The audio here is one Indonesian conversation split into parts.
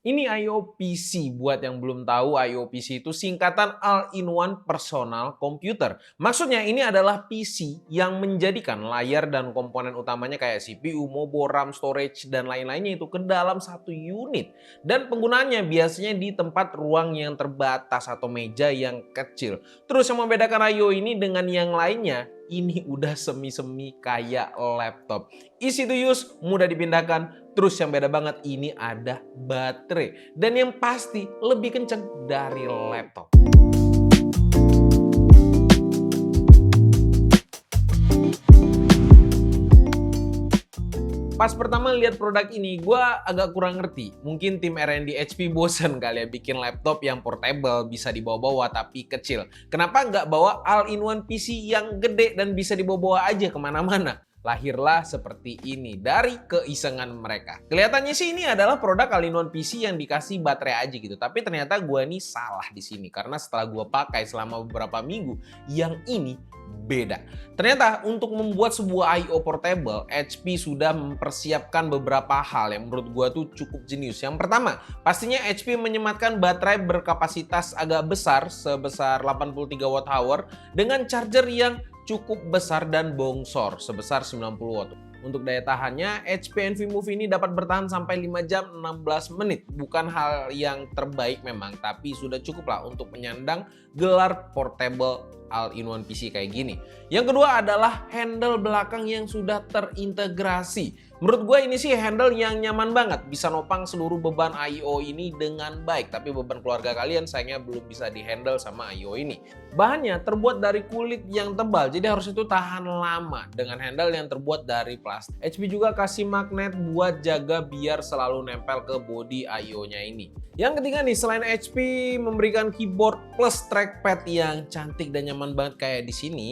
Ini I/O PC. Buat yang belum tahu, I/O PC itu singkatan All-in-One Personal Computer. Maksudnya ini adalah PC yang menjadikan layar dan komponen utamanya kayak CPU, motherboard, RAM, storage, dan lain-lainnya itu ke dalam satu unit. Dan penggunaannya biasanya di tempat ruang yang terbatas atau meja yang kecil. Terus yang membedakan I/O ini dengan yang lainnya, ini udah semi-semi kayak laptop. Easy to use, mudah dipindahkan. Terus yang beda banget ini ada baterai. Dan yang pasti lebih kenceng dari laptop. Pas pertama lihat produk ini, gue agak kurang ngerti. Mungkin tim R&D HP bosen kali ya bikin laptop yang portable, bisa dibawa-bawa tapi kecil. Kenapa nggak bawa all-in-one PC yang gede dan bisa dibawa-bawa aja kemana-mana? Lahirlah seperti ini dari keisengan mereka. Kelihatannya sih ini adalah produk all-in-one PC yang dikasih baterai aja gitu. Tapi ternyata gue nih salah di sini karena setelah gue pakai selama beberapa minggu, yang ini beda. Ternyata untuk membuat sebuah I/O portable, HP sudah mempersiapkan beberapa hal yang menurut gue tuh cukup jenius. Yang pertama, pastinya HP menyematkan baterai berkapasitas agak besar sebesar 83 Wh dengan charger yang cukup besar dan bongsor sebesar 90 watt. Untuk daya tahannya, HP Envymove ini dapat bertahan sampai 5 jam 16 menit. Bukan hal yang terbaik memang, tapi sudah cukup lah untuk menyandang gelar portable all-in-one PC kayak gini. Yang kedua adalah handle belakang yang sudah terintegrasi. Menurut gue ini sih handle yang nyaman banget, bisa nopang seluruh beban I/O ini dengan baik. Tapi beban keluarga kalian sayangnya belum bisa dihandle sama I/O ini. Bahannya terbuat dari kulit yang tebal, jadi harus itu tahan lama dengan handle yang terbuat dari plastik. HP juga kasih magnet buat jaga biar selalu nempel ke bodi I/O-nya ini. Yang ketiga nih, selain HP memberikan keyboard plus trackpad yang cantik dan nyaman banget kayak di sini,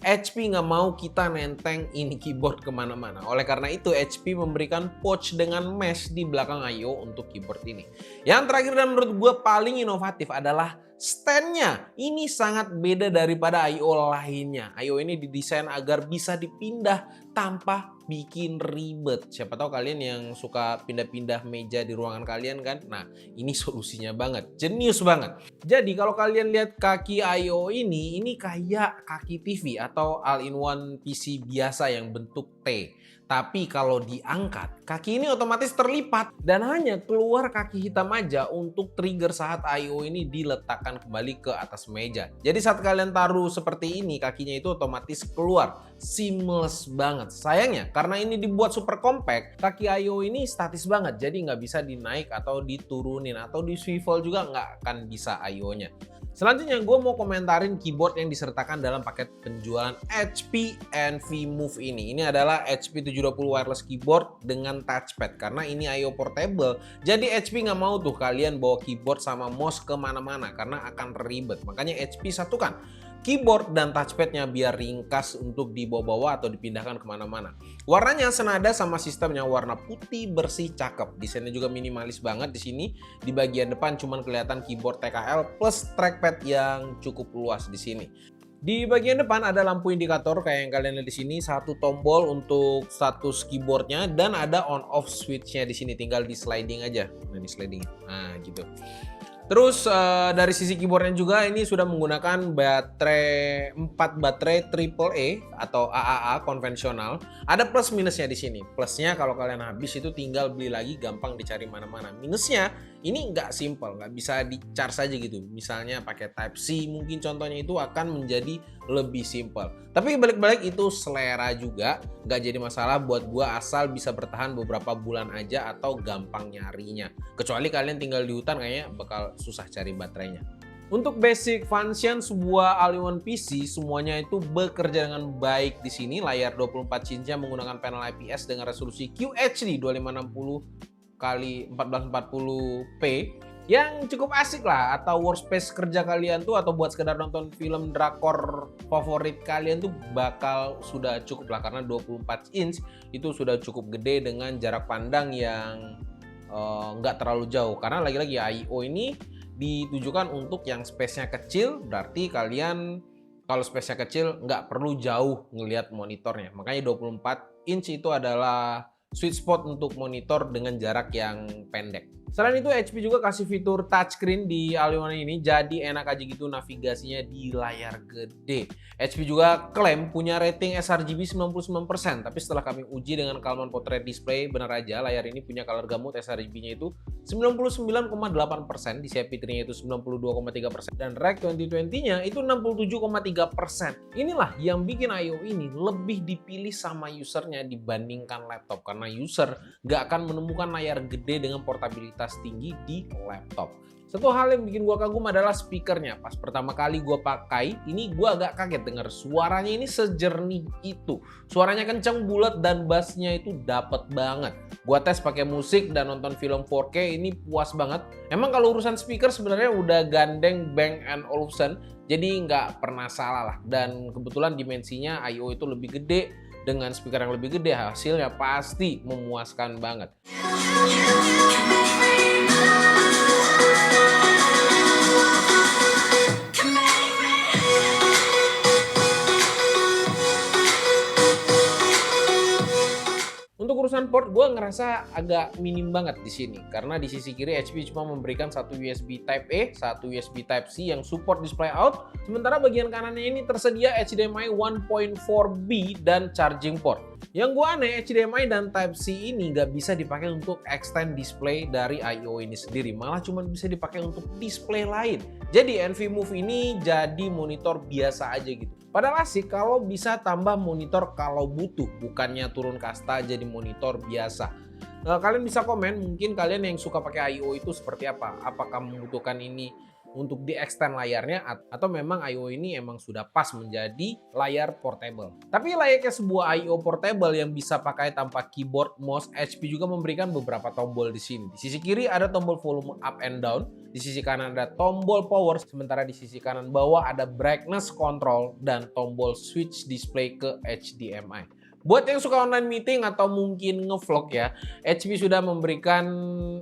HP nggak mau kita nenteng ini keyboard kemana-mana. Oleh karena itu, HP memberikan pouch dengan mesh di belakang I/O untuk keyboard ini. Yang terakhir dan menurut gue paling inovatif adalah stand-nya. Ini sangat beda daripada I/O lainnya. I/O ini didesain agar bisa dipindah tanpa bikin ribet. Siapa tahu kalian yang suka pindah-pindah meja di ruangan kalian kan? Nah, ini solusinya banget. Jenius banget. Jadi kalau kalian lihat kaki I/O ini kayak kaki TV atau all-in-one PC biasa yang bentuk T. Tapi kalau diangkat, kaki ini otomatis terlipat dan hanya keluar kaki hitam aja untuk trigger saat I/O ini diletakkan kembali ke atas meja. Jadi saat kalian taruh seperti ini, kakinya itu otomatis keluar. Seamless banget. Sayangnya, karena ini dibuat super compact, kaki I/O ini statis banget. Jadi nggak bisa dinaik atau diturunin atau di swivel juga nggak akan bisa I/O-nya. Selanjutnya gue mau komentarin keyboard yang disertakan dalam paket penjualan HP Envymove ini. Ini adalah HP 720 wireless keyboard dengan touchpad karena ini I/O portable. Jadi HP nggak mau tuh kalian bawa keyboard sama mouse kemana-mana karena akan ribet. Makanya HP satukan keyboard dan touchpadnya biar ringkas untuk dibawa-bawa atau dipindahkan kemana-mana. Warnanya senada sama sistemnya, warna putih bersih cakep. Desainnya juga minimalis banget di sini. Di bagian depan cuman kelihatan keyboard TKL plus trackpad yang cukup luas di sini. Di bagian depan ada lampu indikator kayak yang kalian lihat di sini, satu tombol untuk status keyboardnya dan ada on off switchnya di sini, tinggal di sliding aja. Nah, di sliding. Nah, gitu. Terus dari sisi keyboardnya juga ini sudah menggunakan baterai 4 baterai AAA atau AAA konvensional. Ada plus minusnya di sini. Plusnya kalau kalian habis itu tinggal beli lagi, gampang dicari mana-mana. Minusnya ini nggak simple, nggak bisa di-charge aja gitu. Misalnya pakai Type C mungkin contohnya itu akan menjadi lebih simple. Tapi balik-balik itu selera juga, nggak jadi masalah buat gua asal bisa bertahan beberapa bulan aja atau gampang nyarinya. Kecuali kalian tinggal di hutan kayaknya bakal susah cari baterainya. Untuk basic function sebuah all-in-one PC semuanya itu bekerja dengan baik di sini. Layar 24 inch menggunakan panel IPS dengan resolusi QHD 2560 x 1440p yang cukup asik lah, atau workspace kerja kalian tuh atau buat sekedar nonton film drakor favorit kalian tuh bakal sudah cukup lah karena 24 inch itu sudah cukup gede dengan jarak pandang yang nggak terlalu jauh karena lagi-lagi I/O ini ditujukan untuk yang space-nya kecil, berarti kalian kalau space-nya kecil nggak perlu jauh ngelihat monitornya. Makanya 24 inch itu adalah sweet spot untuk monitor dengan jarak yang pendek. Selain itu, HP juga kasih fitur touchscreen di All-in-One ini, jadi enak aja gitu navigasinya di layar gede. HP juga klaim punya rating sRGB 99%, tapi setelah kami uji dengan Calman Portrait Display, benar aja layar ini punya color gamut sRGB-nya itu 99,8%, DCI P3-nya itu 92,3%, dan Rec 2020-nya itu 67,3%. Inilah yang bikin I/O ini lebih dipilih sama usernya dibandingkan laptop, karena user nggak akan menemukan layar gede dengan portabilitas tinggi di laptop. Satu hal yang bikin gua kagum adalah speakernya. Pas pertama kali gua pakai, ini gua agak kaget dengar suaranya ini sejernih itu. Suaranya kencang, bulat, dan bassnya itu dapet banget. Gua tes pakai musik dan nonton film 4K, ini puas banget. Emang kalau urusan speaker sebenarnya udah gandeng Bang & Olufsen, jadi nggak pernah salah lah. Dan kebetulan dimensinya I/O itu lebih gede, dengan speaker yang lebih gede hasilnya pasti memuaskan banget. Untuk urusan port, gue ngerasa agak minim banget di sini karena di sisi kiri HP cuma memberikan satu USB Type A, satu USB Type C yang support display out, sementara bagian kanannya ini tersedia HDMI 1.4B dan charging port. Yang gue aneh, HDMI dan Type C ini nggak bisa dipakai untuk extend display dari I/O ini sendiri, malah cuma bisa dipakai untuk display lain. Jadi NVMe ini jadi monitor biasa aja gitu. Padahal asik kalau bisa tambah monitor kalau butuh, bukannya turun kasta jadi monitor biasa. Kalian bisa komen, mungkin kalian yang suka pakai I/O itu seperti apa? Apakah membutuhkan ini untuk di-extend layarnya atau memang I/O ini emang sudah pas menjadi layar portable. Tapi layaknya sebuah I/O portable yang bisa pakai tanpa keyboard, mouse, HP juga memberikan beberapa tombol di sini. Di sisi kiri ada tombol volume up and down, di sisi kanan ada tombol power, sementara di sisi kanan bawah ada brightness control dan tombol switch display ke HDMI. Buat yang suka online meeting atau mungkin ngevlog ya, HP sudah memberikan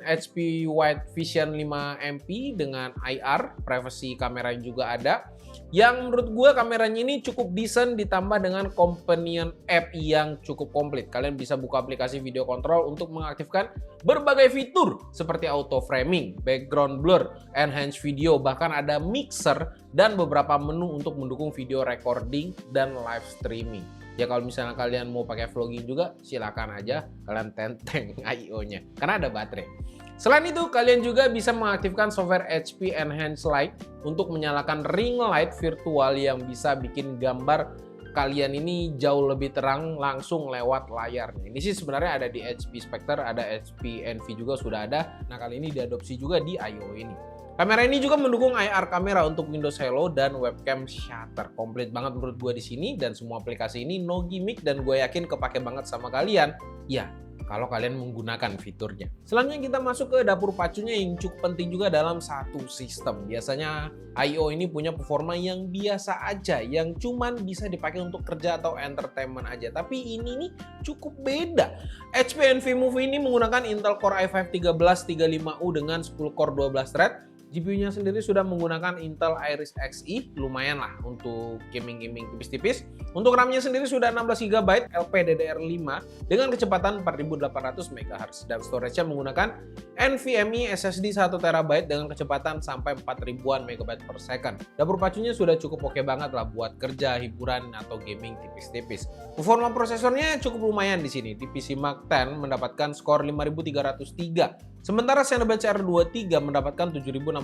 HP Wide Vision 5MP dengan IR, privacy kamera juga ada. Yang menurut gue kameranya ini cukup decent ditambah dengan companion app yang cukup komplit. Kalian bisa buka aplikasi video control untuk mengaktifkan berbagai fitur seperti auto framing, background blur, enhance video, bahkan ada mixer dan beberapa menu untuk mendukung video recording dan live streaming. Ya kalau misalnya kalian mau pakai vlogging juga silakan aja kalian tenteng I/O-nya karena ada baterai. Selain itu kalian juga bisa mengaktifkan software HP Enhance Light untuk menyalakan ring light virtual yang bisa bikin gambar kalian ini jauh lebih terang langsung lewat layarnya. Ini sih sebenarnya ada di HP Spectre, ada HP Envy juga sudah ada. Nah kali ini diadopsi juga di I/O ini. Kamera ini juga mendukung IR kamera untuk Windows Hello dan webcam shutter. Komplit banget menurut gue di sini dan semua aplikasi ini no gimmick dan gue yakin kepake banget sama kalian. Ya, kalau kalian menggunakan fiturnya. Selanjutnya kita masuk ke dapur pacunya yang cukup penting juga dalam satu sistem. Biasanya I/O ini punya performa yang biasa aja, yang cuman bisa dipakai untuk kerja atau entertainment aja. Tapi ini nih cukup beda. HP NVMe ini menggunakan Intel Core i5 1335U dengan 10 core 12 thread. GPU-nya sendiri sudah menggunakan Intel Iris Xe, lumayan lah untuk gaming-gaming tipis-tipis. Untuk RAM-nya sendiri sudah 16 GB LPDDR5 dengan kecepatan 4800 MHz dan storage-nya menggunakan NVMe SSD 1 TB dengan kecepatan sampai 4000-an MB per second. Dapur pacunya sudah cukup oke banget lah buat kerja, hiburan, atau gaming tipis-tipis. Performa prosesornya cukup lumayan di sini. Di PC Mark X mendapatkan skor 5303. Sementara Cinebench R23 mendapatkan 7601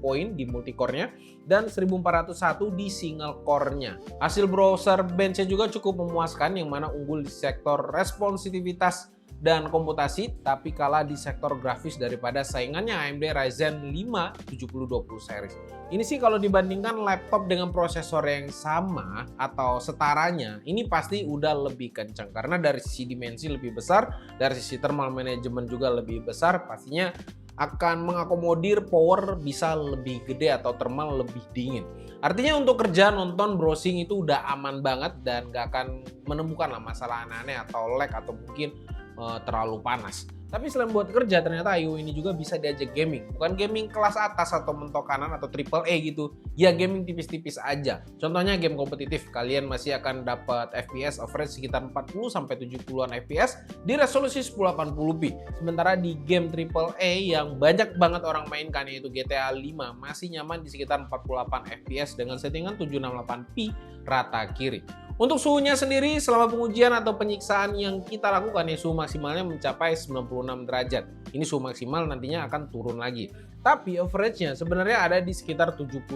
poin di multicore-nya dan 1401 di single core-nya. Hasil browser bench-nya juga cukup memuaskan yang mana unggul di sektor responsivitas dan komputasi tapi kalah di sektor grafis daripada saingannya AMD Ryzen 5 7020 series. Ini sih kalau dibandingkan laptop dengan prosesor yang sama atau setaranya, ini pasti udah lebih kencang karena dari sisi dimensi lebih besar, dari sisi thermal management juga lebih besar, pastinya akan mengakomodir power bisa lebih gede atau thermal lebih dingin. Artinya untuk kerja, nonton, browsing itu udah aman banget dan gak akan menemukan lah masalah aneh-aneh atau lag atau mungkin terlalu panas. Tapi selain buat kerja, ternyata IO ini juga bisa diajak gaming. Bukan gaming kelas atas atau mentok kanan atau triple A gitu. Ya gaming tipis-tipis aja. Contohnya game kompetitif, kalian masih akan dapat FPS average sekitar 40-70-an FPS di resolusi 1080p. Sementara di game triple A yang banyak banget orang mainkan yaitu GTA 5 masih nyaman di sekitar 48 FPS dengan settingan 768p rata kiri. Untuk suhunya sendiri selama pengujian atau penyiksaan yang kita lakukan ya suhu maksimalnya mencapai 96 derajat. Ini suhu maksimal nantinya akan turun lagi. Tapi average-nya sebenarnya ada di sekitar 75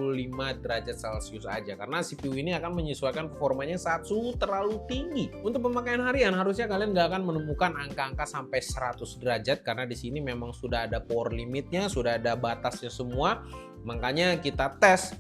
derajat Celcius aja karena CPU ini akan menyesuaikan performanya saat suhu terlalu tinggi. Untuk pemakaian harian harusnya kalian nggak akan menemukan angka-angka sampai 100 derajat karena di sini memang sudah ada power limitnya, sudah ada batasnya semua. Makanya kita tes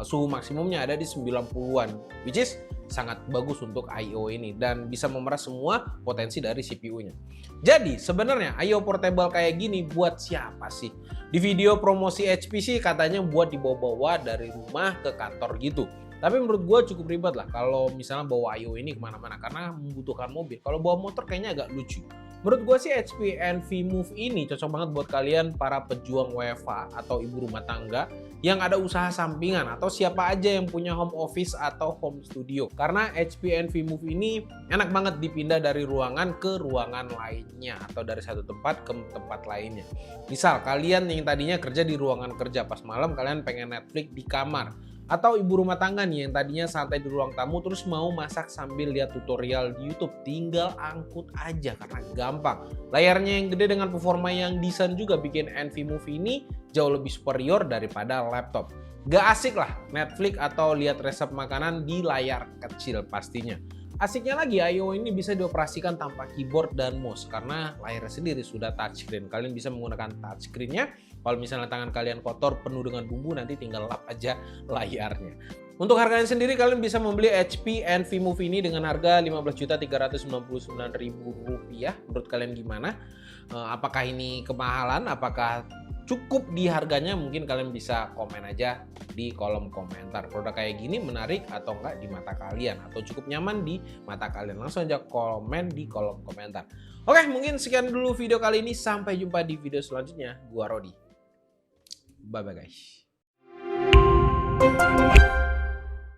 suhu maksimumnya ada di 90-an, which is sangat bagus untuk IO ini dan bisa memeras semua potensi dari CPU-nya. Jadi sebenarnya IO portable kayak gini buat siapa sih? Di video promosi HP sih katanya buat dibawa-bawa dari rumah ke kantor gitu. Tapi menurut gue cukup ribet lah kalau misalnya bawa IO ini kemana-mana karena membutuhkan mobil. Kalau bawa motor kayaknya agak lucu. Menurut gue sih HP Envy Move ini cocok banget buat kalian para pejuang WFH atau ibu rumah tangga yang ada usaha sampingan atau siapa aja yang punya home office atau home studio. Karena HP Envy Move ini enak banget dipindah dari ruangan ke ruangan lainnya atau dari satu tempat ke tempat lainnya. Misal kalian yang tadinya kerja di ruangan kerja, pas malam kalian pengen Netflix di kamar. Atau ibu rumah tangga nih yang tadinya santai di ruang tamu terus mau masak sambil lihat tutorial di YouTube, tinggal angkut aja karena gampang. Layarnya yang gede dengan performa yang decent juga bikin Envy Move ini jauh lebih superior daripada laptop. Gak asik lah Netflix atau lihat resep makanan di layar kecil pastinya. Asiknya lagi IO ini bisa dioperasikan tanpa keyboard dan mouse karena layarnya sendiri sudah touchscreen. Kalian bisa menggunakan touchscreen-nya. Kalau misalnya tangan kalian kotor penuh dengan bumbu nanti tinggal lap aja layarnya. Untuk harganya sendiri kalian bisa membeli HP Envy Move ini dengan harga Rp15.399.000. Menurut kalian gimana? Apakah ini kemahalan? Apakah cukup di harganya? Mungkin kalian bisa komen aja di kolom komentar. Produk kayak gini menarik atau enggak di mata kalian atau cukup nyaman di mata kalian. Langsung aja komen di kolom komentar. Oke, mungkin sekian dulu video kali ini. Sampai jumpa di video selanjutnya. Gua Rodi. Bye bye guys.